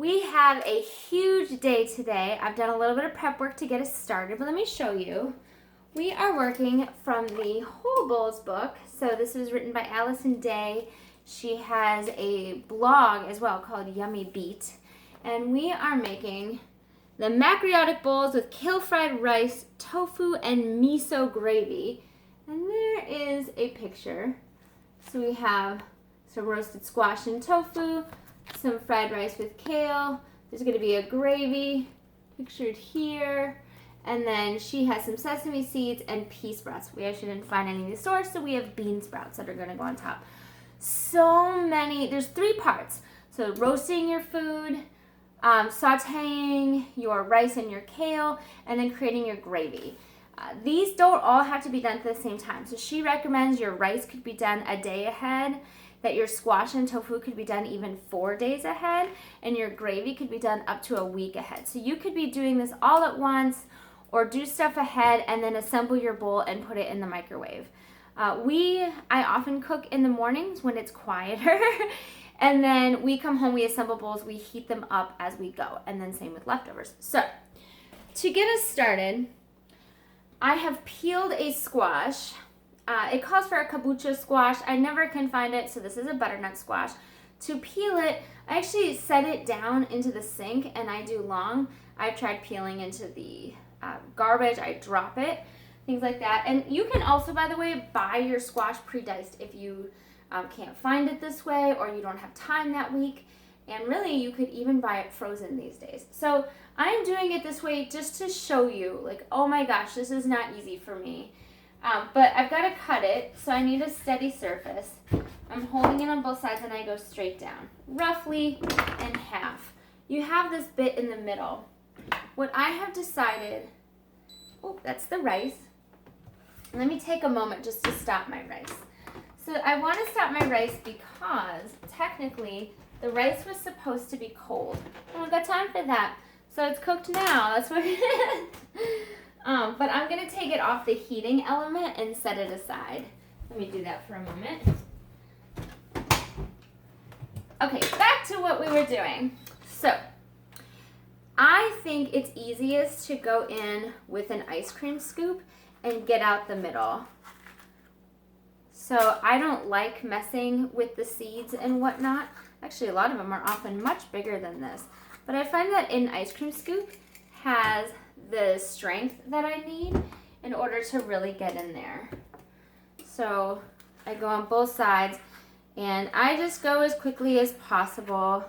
We have a huge day today. I've done a little bit of prep work to get us started, but let me show you. We are working from the Whole Bowls book. So this was written by Allison Day. She has a blog as well called Yummy Beat. And we are making the Macrobiotic bowls with kale fried rice, tofu, and miso gravy. And there is a picture. So we have some roasted squash and tofu, some fried rice with kale. There's going to be a gravy pictured here. And then she has some sesame seeds and pea sprouts. We actually didn't find any in the store, so we have bean sprouts that are going to go on top. So many. There's 3 parts. So roasting your food, sauteing your rice and your kale, and then creating your gravy. These don't all have to be done at the same time. So she recommends your rice could be done a day ahead, that your squash and tofu could be done even 4 days ahead, and your gravy could be done up to a week ahead. So you could be doing this all at once, or do stuff ahead and then assemble your bowl and put it in the microwave. I often cook in the mornings when it's quieter, and then we come home, we assemble bowls, we heat them up as we go, and then same with leftovers. So to get us started, I have peeled a squash. It calls for a kabocha squash. I never can find it, so this is a butternut squash. To peel it, I actually set it down into the sink, and I do long. I've tried peeling into the garbage. I drop it, things like that. And you can also, by the way, buy your squash pre-diced if you can't find it this way or you don't have time that week. And really, you could even buy it frozen these days. So I'm doing it this way just to show you, like, oh my gosh, this is not easy for me. But I've got to cut it, so I need a steady surface. I'm holding it on both sides and I go straight down, roughly in half. You have this bit in the middle. What I have decided, oh, that's the rice. Let me take a moment just to stop my rice. So I want to stop my rice because technically the rice was supposed to be cold. I don't got time for that. So it's cooked now. That's what it is. But I'm going to take it off the heating element and set it aside. Let me do that for a moment. Okay, back to what we were doing. So I think it's easiest to go in with an ice cream scoop and get out the middle. So I don't like messing with the seeds and whatnot. Actually, a lot of them are often much bigger than this. But I find that an ice cream scoop has the strength that I need in order to really get in there. So I go on both sides and I just go as quickly as possible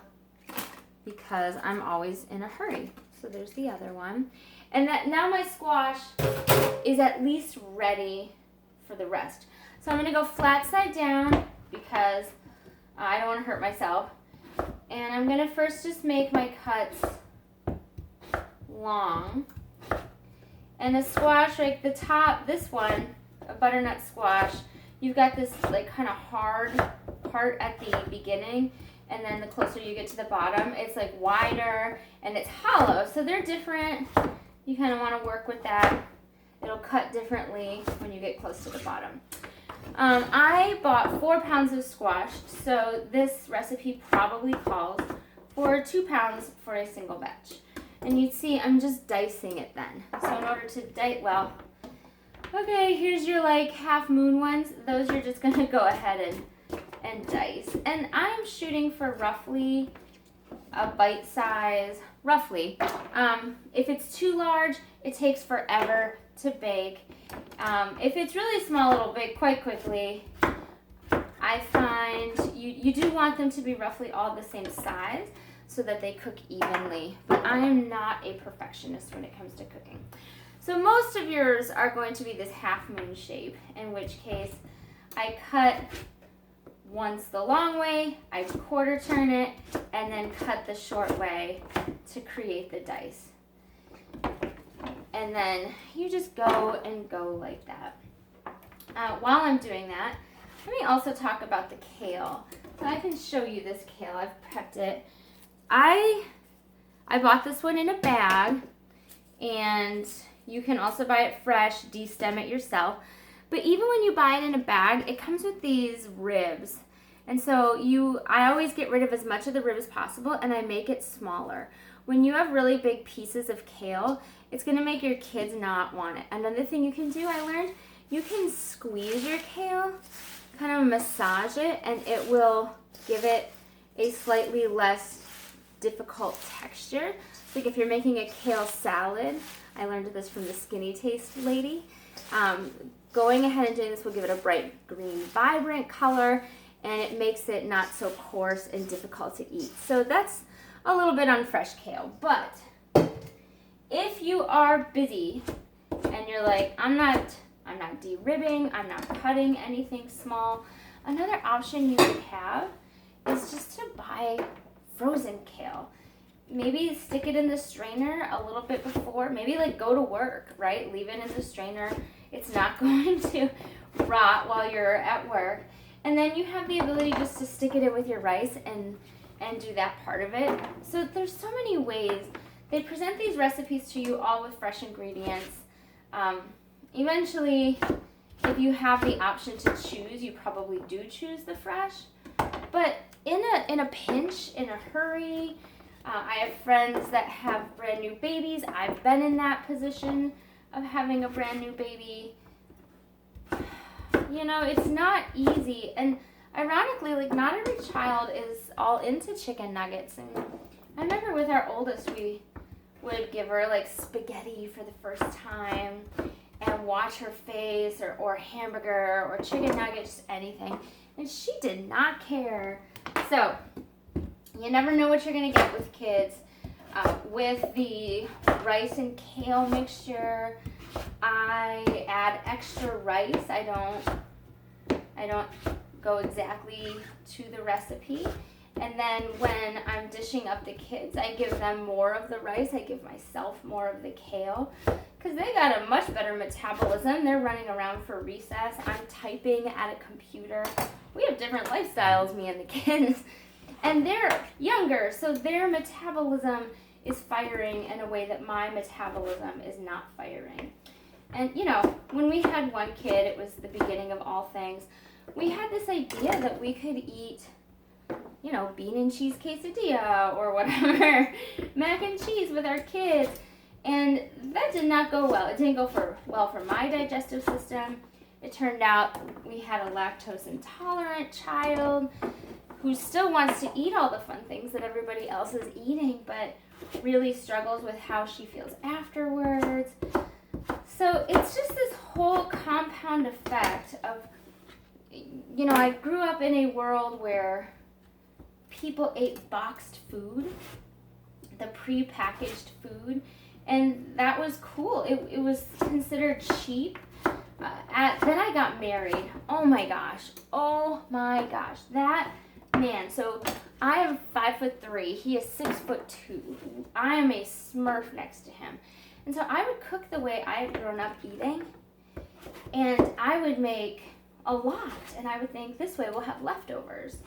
because I'm always in a hurry. So there's the other one. And that now my squash is at least ready for the rest. So I'm going to go flat side down because I don't want to hurt myself. And I'm going to first just make my cuts long. And the squash, like the top, this one, a butternut squash, you've got this like kind of hard part at the beginning. And then the closer you get to the bottom, it's like wider and it's hollow. So they're different. You kind of want to work with that. It'll cut differently when you get close to the bottom. I bought 4 pounds of squash, so this recipe probably calls for 2 pounds for a single batch. And you'd see I'm just dicing it then. So in order to dice, well, okay, here's your like half moon ones. Those you're just going to go ahead and dice. And I'm shooting for roughly a bite size, roughly. If it's too large, it takes forever to bake. If it's really small, it'll bake quite quickly. I find you do want them to be roughly all the same size so that they cook evenly. But I am not a perfectionist when it comes to cooking. So most of yours are going to be this half moon shape, in which case I cut once the long way, I quarter turn it, and then cut the short way to create the dice. And then you just go and go like that. While I'm doing that, let me also talk about the kale. So I can show you this kale. I've prepped it. I bought this one in a bag, and you can also buy it fresh, de-stem it yourself. But even when you buy it in a bag, it comes with these ribs. And so I always get rid of as much of the rib as possible, and I make it smaller. When you have really big pieces of kale, it's going to make your kids not want it. Another thing you can do, I learned, you can squeeze your kale, kind of massage it, and it will give it a slightly less difficult texture. Like if you're making a kale salad, I learned this from the Skinny Taste lady. Going ahead and doing this will give it a bright green, vibrant color, and it makes it not so coarse and difficult to eat. So that's a little bit on fresh kale. But if you are busy and you're like, I'm not de-ribbing, I'm not cutting anything small, another option you could have is just to buy frozen kale. Maybe stick it in the strainer a little bit before, maybe like go to work, right? Leave it in the strainer. It's not going to rot while you're at work. And then you have the ability just to stick it in with your rice and do that part of it. So there's so many ways. They present these recipes to you all with fresh ingredients. Eventually, if you have the option to choose, you probably do choose the fresh. But in a pinch, in a hurry, I have friends that have brand new babies. I've been in that position of having a brand new baby. You know, it's not easy. And ironically, like, not every child is all into chicken nuggets. And I remember with our oldest, we would give her like spaghetti for the first time and watch her face, or hamburger or chicken nuggets, just anything. And she did not care. So you never know what you're going to get with kids. With the rice and kale mixture, I add extra rice. I don't go exactly to the recipe. And then when I'm dishing up the kids, I give them more of the rice. I give myself more of the kale because they got a much better metabolism. They're running around for recess. I'm typing at a computer. We have different lifestyles, me and the kids. And they're younger, so their metabolism is firing in a way that my metabolism is not firing. And, you know, when we had one kid, it was the beginning of all things. We had this idea that we could eat, you know, bean and cheese quesadilla or whatever, mac and cheese with our kids. And that did not go well. It didn't go well for my digestive system. It turned out we had a lactose intolerant child who still wants to eat all the fun things that everybody else is eating, but really struggles with how she feels afterwards. So it's just this whole compound effect of, you know, I grew up in a world where people ate boxed food, the pre-packaged food, and that was cool. It was considered cheap. Then I got married. Oh my gosh. That man. So I am 5'3". He is 6'2". I am a Smurf next to him. And so I would cook the way I had grown up eating, and I would make a lot, and I would think this way we'll have leftovers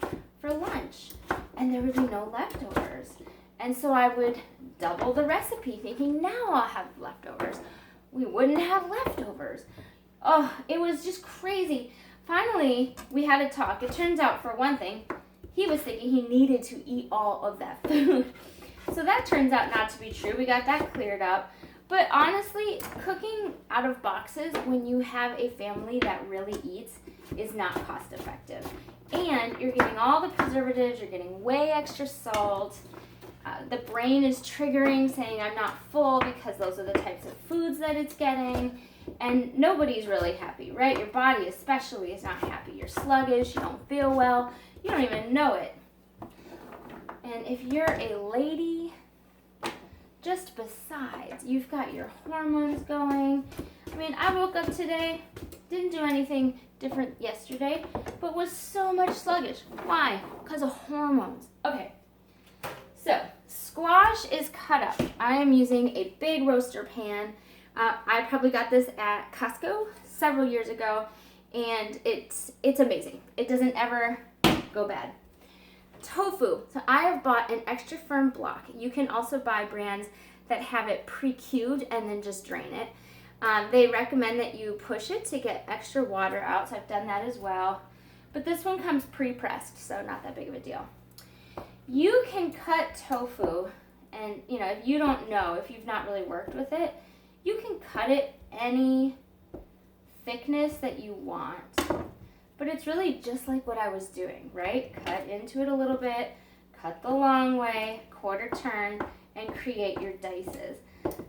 for lunch, and there would be no leftovers. And so I would double the recipe thinking now I'll have leftovers. We wouldn't have leftovers. Oh, it was just crazy. Finally, we had a talk. It turns out, for one thing, he was thinking he needed to eat all of that food. So that turns out not to be true. We got that cleared up. But honestly, cooking out of boxes when you have a family that really eats is not cost effective. And you're getting all the preservatives, you're getting way extra salt. The brain is triggering, saying I'm not full because those are the types of foods that it's getting. And nobody's really happy, right? Your body especially is not happy. You're sluggish, you don't feel well, you don't even know it. And if you're a lady, just besides, you've got your hormones going. I mean, I woke up today, didn't do anything different yesterday, but was so much sluggish. Why? Because of hormones. Okay, so squash is cut up. I am using a big roaster pan. I probably got this at Costco several years ago, and it's amazing. It doesn't ever go bad. Tofu. So I have bought an extra firm block. You can also buy brands that have it pre-cubed and then just drain it. They recommend that you push it to get extra water out, so I've done that as well. but this one comes pre-pressed, so not that big of a deal. You can cut tofu, and if you don't know, if you've not really worked with it, you can cut it any thickness that you want. But it's really just like what I was doing, right? Cut into it a little bit, cut the long way, quarter turn, and create your dices.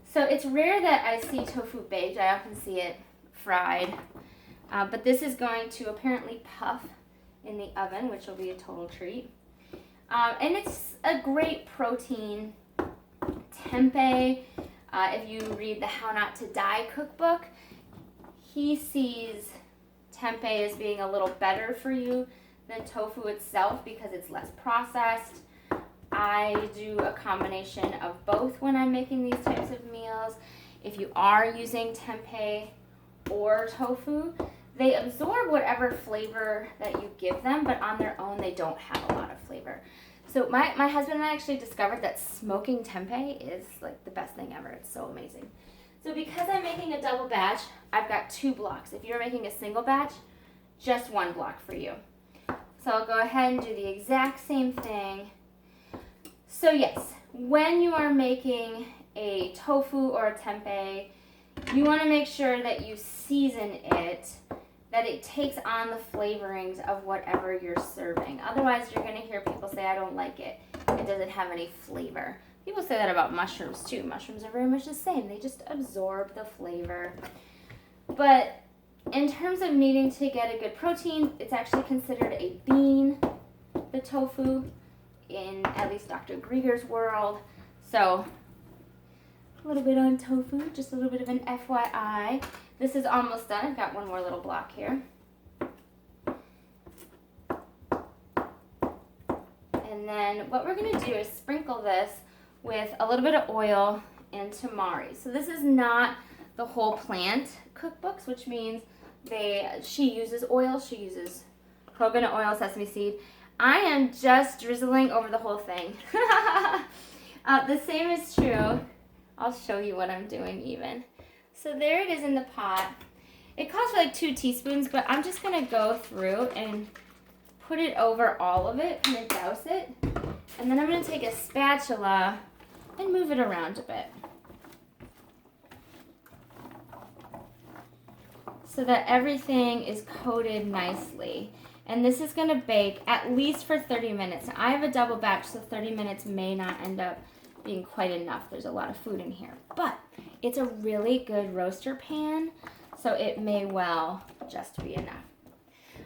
So it's rare that I see tofu baked. I often see it fried. But this is going to apparently puff in the oven, which will be a total treat. And it's a great protein. Tempeh, if you read the How Not to Die cookbook, he sees tempeh as being a little better for you than tofu itself because it's less processed. I do a combination of both when I'm making these types of meals. If you are using tempeh or tofu, they absorb whatever flavor that you give them, but on their own, they don't have a lot of flavor. So my husband and I actually discovered that smoking tempeh is like the best thing ever. It's so amazing. So because I'm making a double batch, I've got 2 blocks. If you're making a single batch, just 1 block for you. So I'll go ahead and do the exact same thing. So yes, when you are making a tofu or a tempeh, you want to make sure that you season it, that it takes on the flavorings of whatever you're serving. Otherwise, you're going to hear people say, I don't like it. It doesn't have any flavor. People say that about mushrooms too. Mushrooms are very much the same. They just absorb the flavor. But in terms of needing to get a good protein, it's actually considered a bean, the tofu, in at least Dr. Grieger's world. So a little bit on tofu, just a little bit of an FYI. This is almost done. I've got 1 more little block here. And then what we're going to do is sprinkle this with a little bit of oil and tamari. So this is not the whole plant cookbooks, which means she uses oil, she uses coconut oil, sesame seed. I am just drizzling over the whole thing. The same is true. I'll show you what I'm doing even. So there it is in the pot. It calls for like 2 teaspoons, but I'm just going to go through and put it over all of it, kind of douse it. And then I'm going to take a spatula and move it around a bit, so that everything is coated nicely. And this is going to bake at least for 30 minutes. Now, I have a double batch, so 30 minutes may not end up being quite enough. There's a lot of food in here. But it's a really good roaster pan, so it may well just be enough.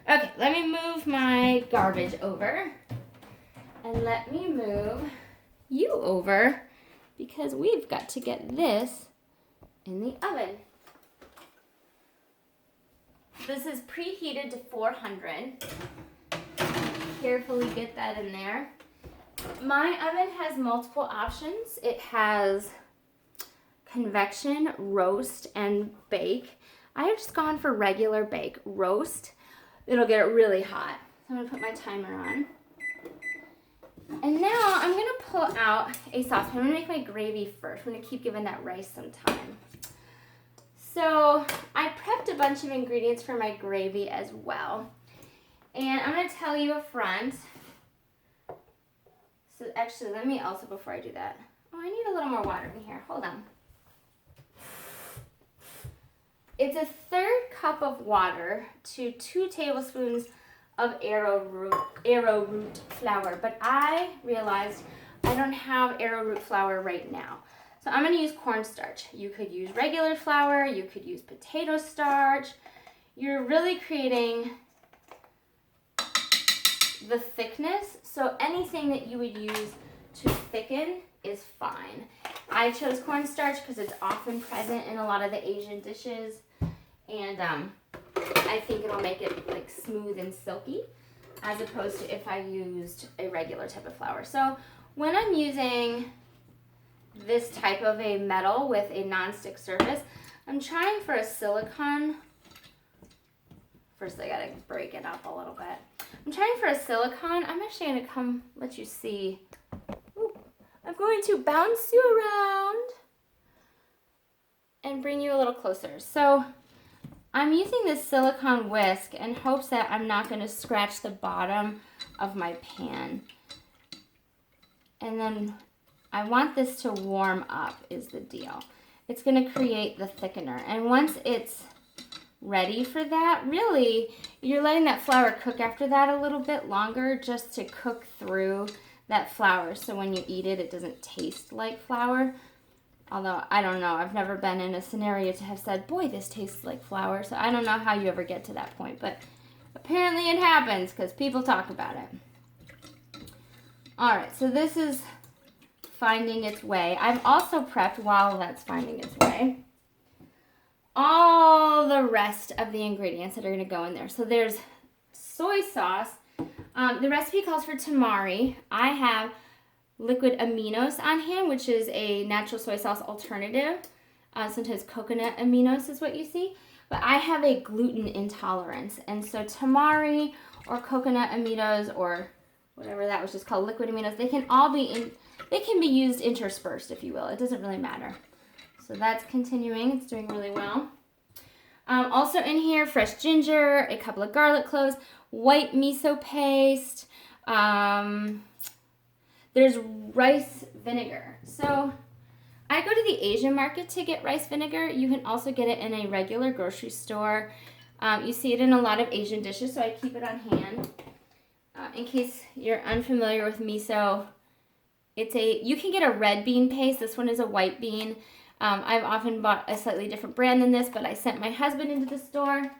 Okay, let me move my garbage over. And let me move you over, because we've got to get this in the oven. This is preheated to 400. Carefully get that in there. My oven has multiple options. It has convection, roast, and bake. I have just gone for regular bake. Roast, it'll get it really hot. So I'm going to put my timer on. And now I'm going to pull out a saucepan. I'm going to make my gravy first. I'm going to keep giving that rice some time. So I prepped a bunch of ingredients for my gravy as well. And I'm going to tell you up front. So actually, let me also, before I do that. Oh, I need a little more water in here. Hold on. It's a 1/3 cup of water to 2 tablespoons of arrowroot flour. But I realized I don't have arrowroot flour right now. So I'm going to use cornstarch. You could use regular flour. You could use potato starch. You're really creating the thickness. So anything that you would use to thicken is fine. I chose cornstarch because it's often present in a lot of the Asian dishes. And I think it'll make it like smooth and silky, as opposed to if I used a regular type of flour. So when I'm using this type of a metal with a non-stick surface, I'm trying for a silicone. First I gotta break it up a little bit. I'm trying for a silicone. I'm actually gonna let you see. Ooh, I'm going to bounce you around and bring you a little closer. So I'm using this silicone whisk in hopes that I'm not going to scratch the bottom of my pan. And then I want this to warm up is the deal. It's going to create the thickener. And once it's ready for that, really, you're letting that flour cook after that a little bit longer just to cook through that flour. So when you eat it, it doesn't taste like flour. Although, I don't know, I've never been in a scenario to have said, boy, this tastes like flour. So I don't know how you ever get to that point. But apparently it happens because people talk about it. All right, so this is finding its way. I've also prepped, while that's finding its way, all the rest of the ingredients that are going to go in there. So there's soy sauce. The recipe calls for tamari. I have liquid aminos on hand, which is a natural soy sauce alternative. Sometimes coconut aminos is what you see. But I have a gluten intolerance. And so tamari or coconut aminos or whatever that was just called, liquid aminos, they can all be they can be used interspersed, if you will. It doesn't really matter. So that's continuing. It's doing really well. Also in here, fresh ginger, a couple of garlic cloves, white miso paste. There's rice vinegar. So I go to the Asian market to get rice vinegar. You can also get it in a regular grocery store. You see it in a lot of Asian dishes, so I keep it on hand. In case you're unfamiliar with miso, you can get a red bean paste. This one is a white bean. I've often bought a slightly different brand than this, but I sent my husband into the store.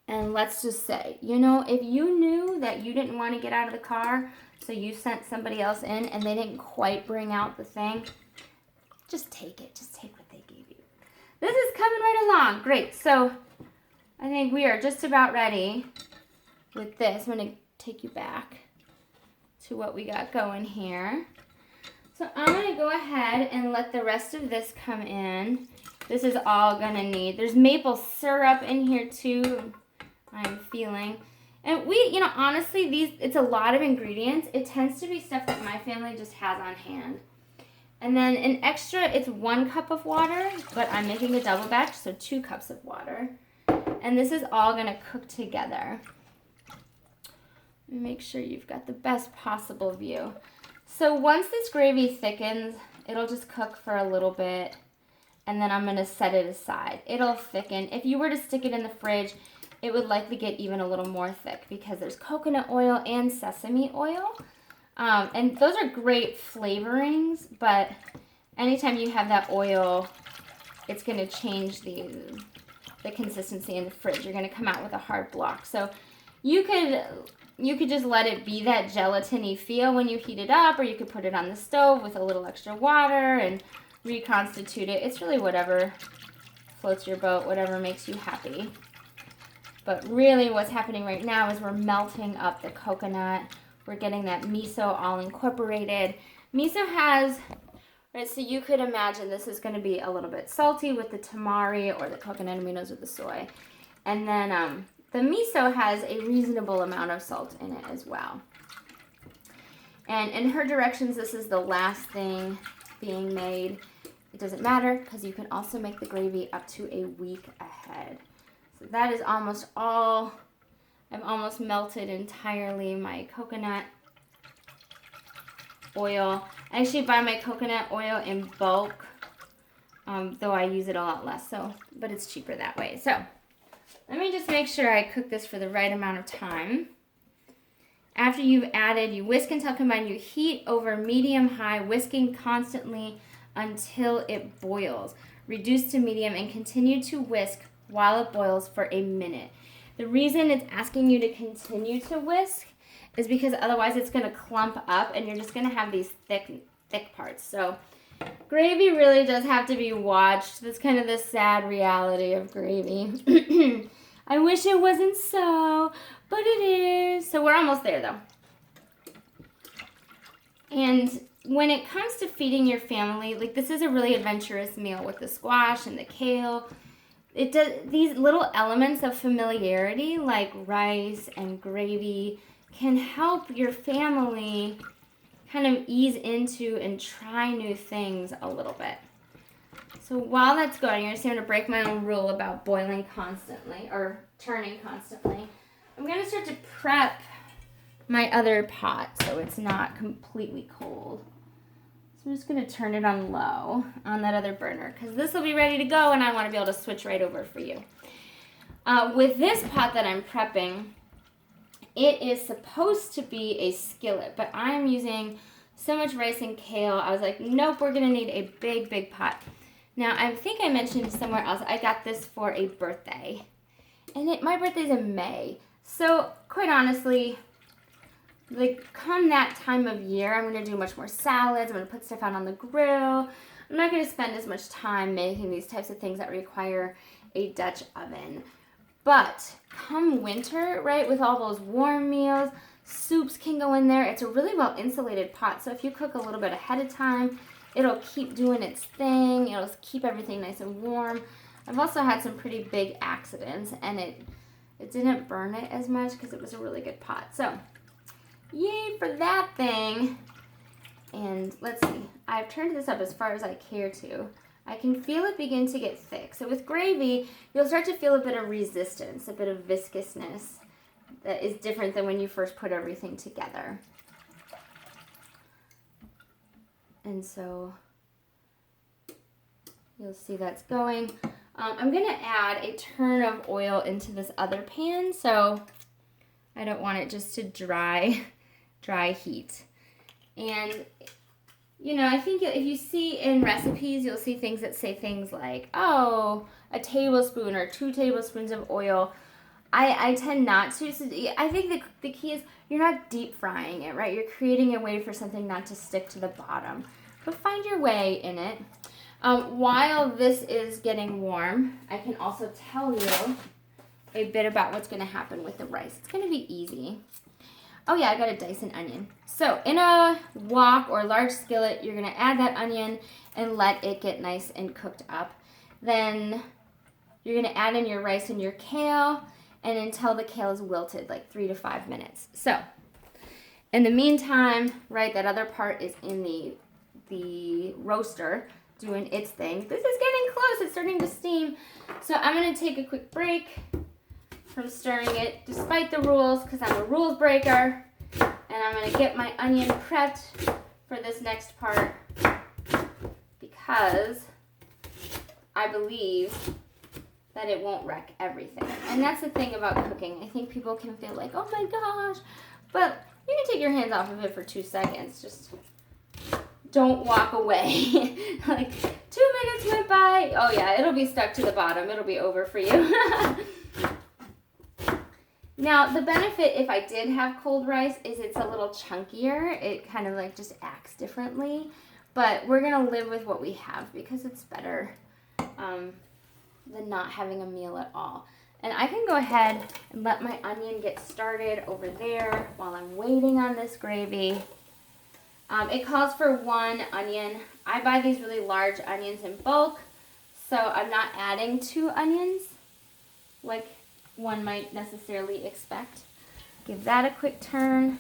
And let's just say, if you knew that you didn't want to get out of the car, so you sent somebody else in and they didn't quite bring out the thing, just take it. Just take what they gave you. This is coming right along. Great. So I think we are just about ready with this. I'm going to take you back to what we got going here. So I'm going to go ahead and let the rest of this come in. This is all going to need. There's maple syrup in here too, I'm feeling. And we, honestly, it's a lot of ingredients. It tends to be stuff that my family just has on hand. And then an extra, it's 1 cup of water, but I'm making a double batch, so 2 cups of water. And this is all going to cook together. Make sure you've got the best possible view. So once this gravy thickens, it'll just cook for a little bit, and then I'm going to set it aside. It'll thicken. If you were to stick it in the fridge, it would likely get even a little more thick because there's coconut oil and sesame oil. And those are great flavorings, but anytime you have that oil, it's going to change the consistency in the fridge. You're going to come out with a hard block. So you could just let it be that gelatiny feel when you heat it up, or you could put it on the stove with a little extra water and reconstitute it. It's really whatever floats your boat, whatever makes you happy. But really what's happening right now is we're melting up the coconut. We're getting that miso all incorporated. Miso has, right, so you could imagine this is going to be a little bit salty with the tamari or the coconut aminos with the soy. And then the miso has a reasonable amount of salt in it as well. And in her directions, this is the last thing being made. It doesn't matter because you can also make the gravy up to a week ahead. So that is almost all. I've almost melted entirely my coconut oil. I actually buy my coconut oil in bulk, though I use it a lot less. But it's cheaper that way. So let me just make sure I cook this for the right amount of time. After you've added, you whisk until combined. You heat over medium-high, whisking constantly until it boils. Reduce to medium and continue to whisk while it boils for a minute. The reason it's asking you to continue to whisk is because otherwise it's going to clump up and you're just going to have these thick parts. So gravy really does have to be watched. That's kind of the sad reality of gravy. I wish it wasn't so, but it is. So we're almost there though. And when it comes to feeding your family, like this is a really adventurous meal with the squash and the kale. It does these little elements of familiarity like rice and gravy can help your family kind of ease into and try new things a little bit. So while that's going, you're going to see I'm going to break my own rule about boiling constantly or turning constantly. I'm going to start to prep my other pot so it's not completely cold. So I'm just going to turn it on low on that other burner because this will be ready to go and I want to be able to switch right over for you. With this pot that I'm prepping, it is supposed to be a skillet, but I'm using so much rice and kale. I was like, nope, we're going to need a big, big pot. Now, I think I mentioned somewhere else, I got this for a birthday. And my birthday's in May. So, quite honestly, like, come that time of year, I'm going to do much more salads. I'm going to put stuff out on the grill. I'm not going to spend as much time making these types of things that require a Dutch oven. But come winter, right, with all those warm meals, soups can go in there. It's a really well-insulated pot. So if you cook a little bit ahead of time, it'll keep doing its thing. It'll keep everything nice and warm. I've also had some pretty big accidents, and it didn't burn it as much because it was a really good pot. So, yay for that thing. And let's see. I've turned this up as far as I care to. I can feel it begin to get thick. So with gravy, you'll start to feel a bit of resistance, a bit of viscousness that is different than when you first put everything together. And so you'll see that's going. I'm going to add a turn of oil into this other pan, so I don't want it just to dry heat. And, you know, I think if you see in recipes, you'll see things that say things like, oh, a tablespoon or 2 tablespoons of oil. I tend not to. So I think the key is you're not deep frying it, right? You're creating a way for something not to stick to the bottom. But find your way in it. While this is getting warm, I can also tell you a bit about what's going to happen with the rice. It's going to be easy. Oh yeah, I got to dice an onion. So in a wok or large skillet, you're going to add that onion and let it get nice and cooked up. Then you're going to add in your rice and your kale, and until the kale is wilted, like 3 to 5 minutes. So in the meantime, right, that other part is in the roaster doing its thing. This is getting close. It's starting to steam. So I'm going to take a quick break from stirring it, despite the rules, because I'm a rules breaker. And I'm going to get my onion prepped for this next part because I believe that it won't wreck everything. And that's the thing about cooking. I think people can feel like, oh my gosh, but you can take your hands off of it for 2 seconds. Just don't walk away. Like 2 minutes went by. Oh yeah, it'll be stuck to the bottom. It'll be over for you. Now, the benefit if I did have cold rice is it's a little chunkier. It kind of like just acts differently. But we're going to live with what we have because it's better than not having a meal at all. And I can go ahead and let my onion get started over there while I'm waiting on this gravy. It calls for 1 onion. I buy these really large onions in bulk, so I'm not adding 2 onions like one might necessarily expect. Give that a quick turn.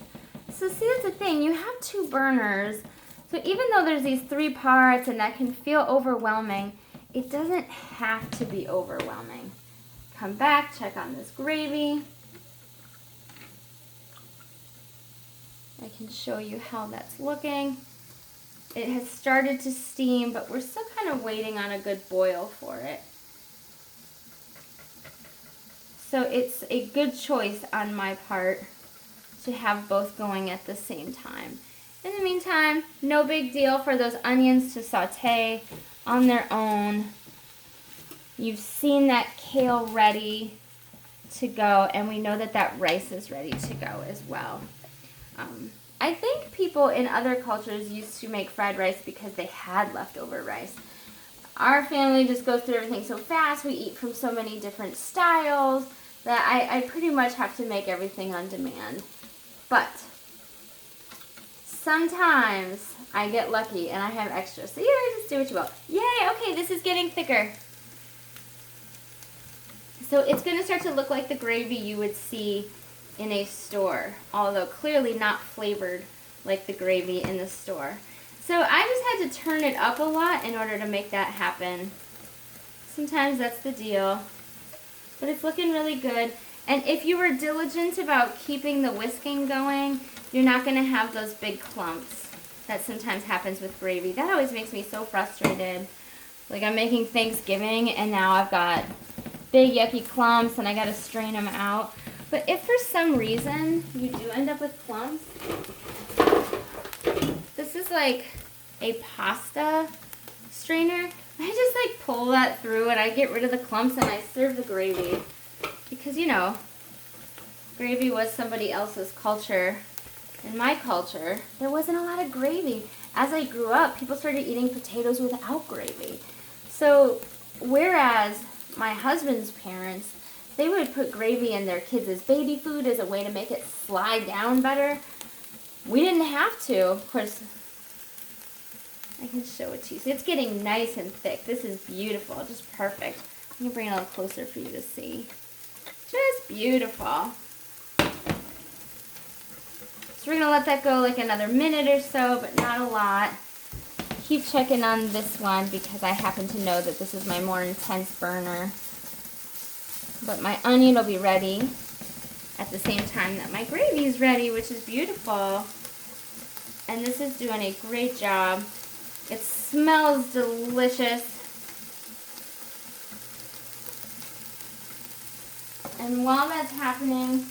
So see, that's the thing. You have 2 burners. So even though there's these 3 parts and that can feel overwhelming, it doesn't have to be overwhelming. Come back, check on this gravy. I can show you how that's looking. It has started to steam, but we're still kind of waiting on a good boil for it. So it's a good choice on my part to have both going at the same time. In the meantime, no big deal for those onions to saute on their own. You've seen that kale ready to go, and we know that that rice is ready to go as well. I think people in other cultures used to make fried rice because they had leftover rice. Our family just goes through everything so fast. We eat from so many different styles that I pretty much have to make everything on demand. But sometimes I get lucky and I have extra. So you just do what you will. Yay, okay, this is getting thicker. So it's going to start to look like the gravy you would see in a store, although clearly not flavored like the gravy in the store. So I just had to turn it up a lot in order to make that happen. Sometimes that's the deal. But it's looking really good. And if you were diligent about keeping the whisking going, you're not going to have those big clumps that sometimes happens with gravy. That always makes me so frustrated. Like I'm making Thanksgiving and now I've got big yucky clumps and I got to strain them out. But if for some reason you do end up with clumps, this is like a pasta strainer. I just like pull that through and I get rid of the clumps and I serve the gravy. Because, you know, gravy was somebody else's culture. In my culture, there wasn't a lot of gravy. As I grew up, people started eating potatoes without gravy. So, whereas my husband's parents, they would put gravy in their kids' baby food as a way to make it slide down better. We didn't have to. Of course, I can show it to you. So it's getting nice and thick. This is beautiful, just perfect. I'm going to bring it a little closer for you to see. Just beautiful. So we're going to let that go like another minute or so, but not a lot. Keep checking on this one because I happen to know that this is my more intense burner. But my onion will be ready at the same time that my gravy is ready, which is beautiful. And this is doing a great job. It smells delicious. And while that's happening,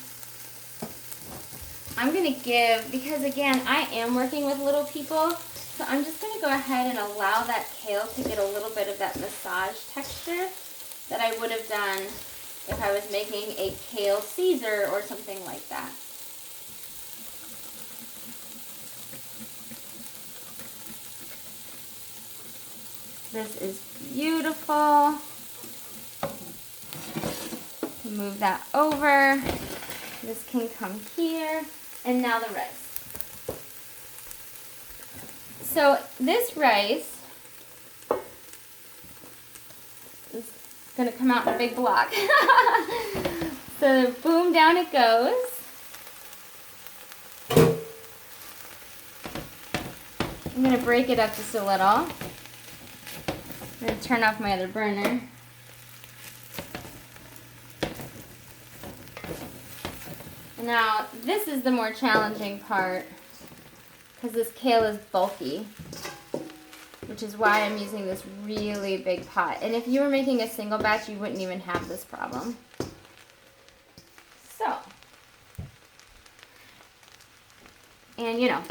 I'm going to give, because again, I am working with little people, so I'm just going to go ahead and allow that kale to get a little bit of that massage texture that I would have done if I was making a kale Caesar or something like that. This is beautiful. Move that over. This can come here. And now the rice. So this rice is going to come out in a big block. So boom, down it goes. I'm going to break it up just a little. I'm going to turn off my other burner. Now, this is the more challenging part because this kale is bulky, which is why I'm using this really big pot. And if you were making a single batch, you wouldn't even have this problem. So, and you know,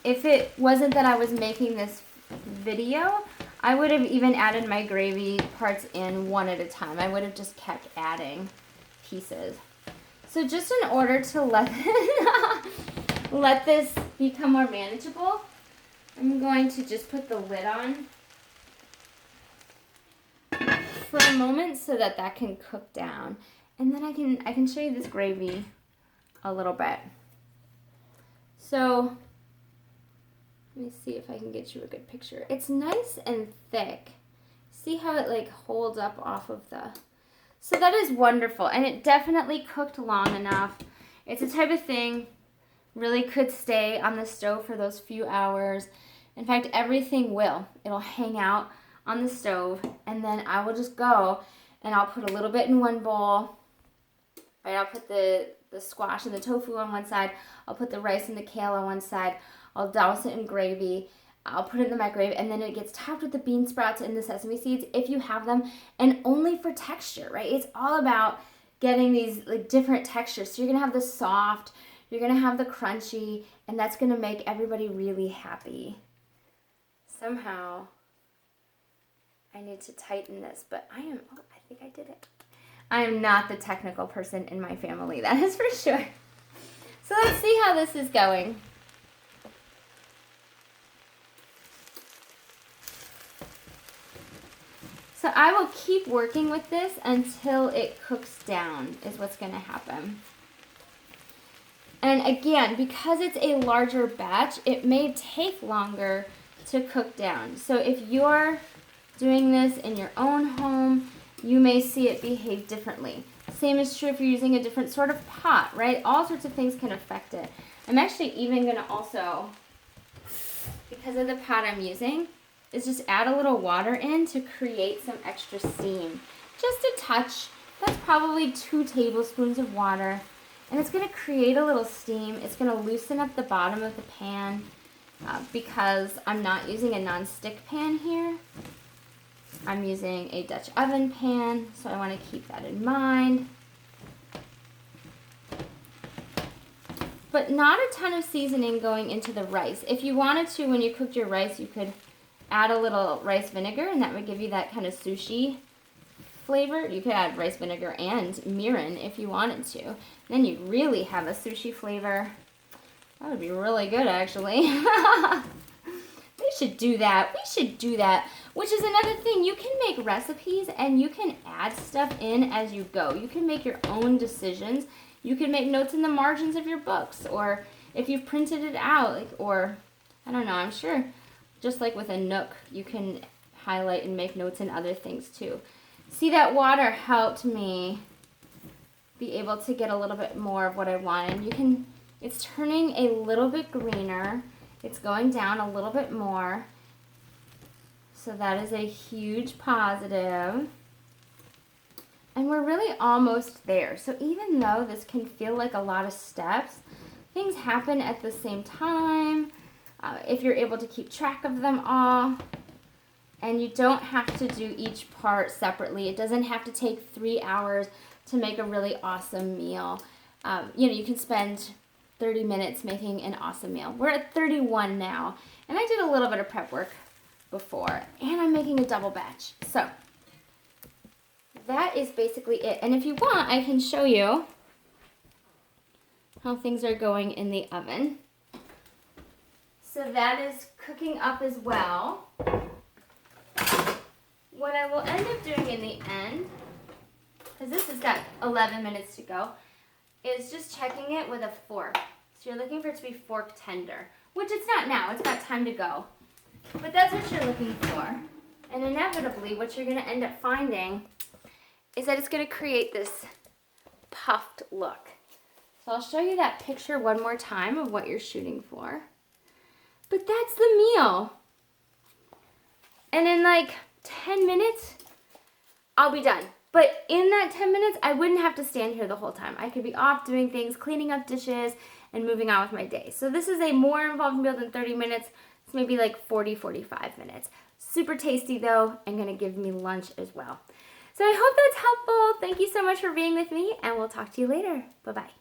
if it wasn't that I was making this video, I would have even added my gravy parts in one at a time. I would have just kept adding pieces. So just in order to let this become more manageable, I'm going to just put the lid on for a moment so that that can cook down. And then I can show you this gravy a little bit. So let me see if I can get you a good picture. It's nice and thick. See how it like holds up off of the... So that is wonderful, and it definitely cooked long enough. It's the type of thing really could stay on the stove for those few hours. In fact, everything will. It'll hang out on the stove, and then I will just go, and I'll put a little bit in one bowl. Right, I'll put the squash and the tofu on one side. I'll put the rice and the kale on one side. I'll douse it in gravy. I'll put it in the microwave, and then it gets topped with the bean sprouts and the sesame seeds if you have them, and only for texture, right? It's all about getting these like different textures. So you're gonna have the soft, you're gonna have the crunchy, and that's gonna make everybody really happy. Somehow, I need to tighten this, but I think I did it. I am not the technical person in my family, that is for sure. So let's see how this is going. So I will keep working with this until it cooks down is what's going to happen. And again, because it's a larger batch, it may take longer to cook down. So if you're doing this in your own home, you may see it behave differently. Same is true if you're using a different sort of pot, right? All sorts of things can affect it. I'm actually even going to also, because because of the pot I'm using, is just add a little water in to create some extra steam. Just a touch. That's probably 2 tablespoons of water. And it's going to create a little steam. It's going to loosen up the bottom of the pan because I'm not using a non-stick pan here. I'm using a Dutch oven pan, so I want to keep that in mind. But not a ton of seasoning going into the rice. If you wanted to, when you cooked your rice, you could add a little rice vinegar, and that would give you that kind of sushi flavor. You could add rice vinegar and mirin if you wanted to. Then you really have a sushi flavor. That would be really good, actually. We should do that. We should do that. Which is another thing. You can make recipes and you can add stuff in as you go. You can make your own decisions. You can make notes in the margins of your books, or if you've printed it out, like, or I don't know, I'm sure just like with a Nook, you can highlight and make notes in other things too. See, that water helped me be able to get a little bit more of what I wanted. You can, it's turning a little bit greener. It's going down a little bit more. So that is a huge positive. And we're really almost there. So even though this can feel like a lot of steps, things happen at the same time. If you're able to keep track of them all. And you don't have to do each part separately. It doesn't have to take 3 hours to make a really awesome meal. You can spend 30 minutes making an awesome meal. We're at 31 now. And I did a little bit of prep work before. And I'm making a double batch. So that is basically it. And if you want, I can show you how things are going in the oven. So that is cooking up as well. What I will end up doing in the end, because this has got 11 minutes to go, is just checking it with a fork. So you're looking for it to be fork tender, which it's not now. It's got time to go. But that's what you're looking for. And inevitably, what you're going to end up finding is that it's going to create this puffed look. So I'll show you that picture one more time of what you're shooting for. But that's the meal. And in like 10 minutes, I'll be done. But in that 10 minutes, I wouldn't have to stand here the whole time. I could be off doing things, cleaning up dishes, and moving on with my day. So this is a more involved meal than 30 minutes. It's maybe like 40, 45 minutes. Super tasty though, and gonna give me lunch as well. So I hope that's helpful. Thank you so much for being with me, and we'll talk to you later. Bye-bye.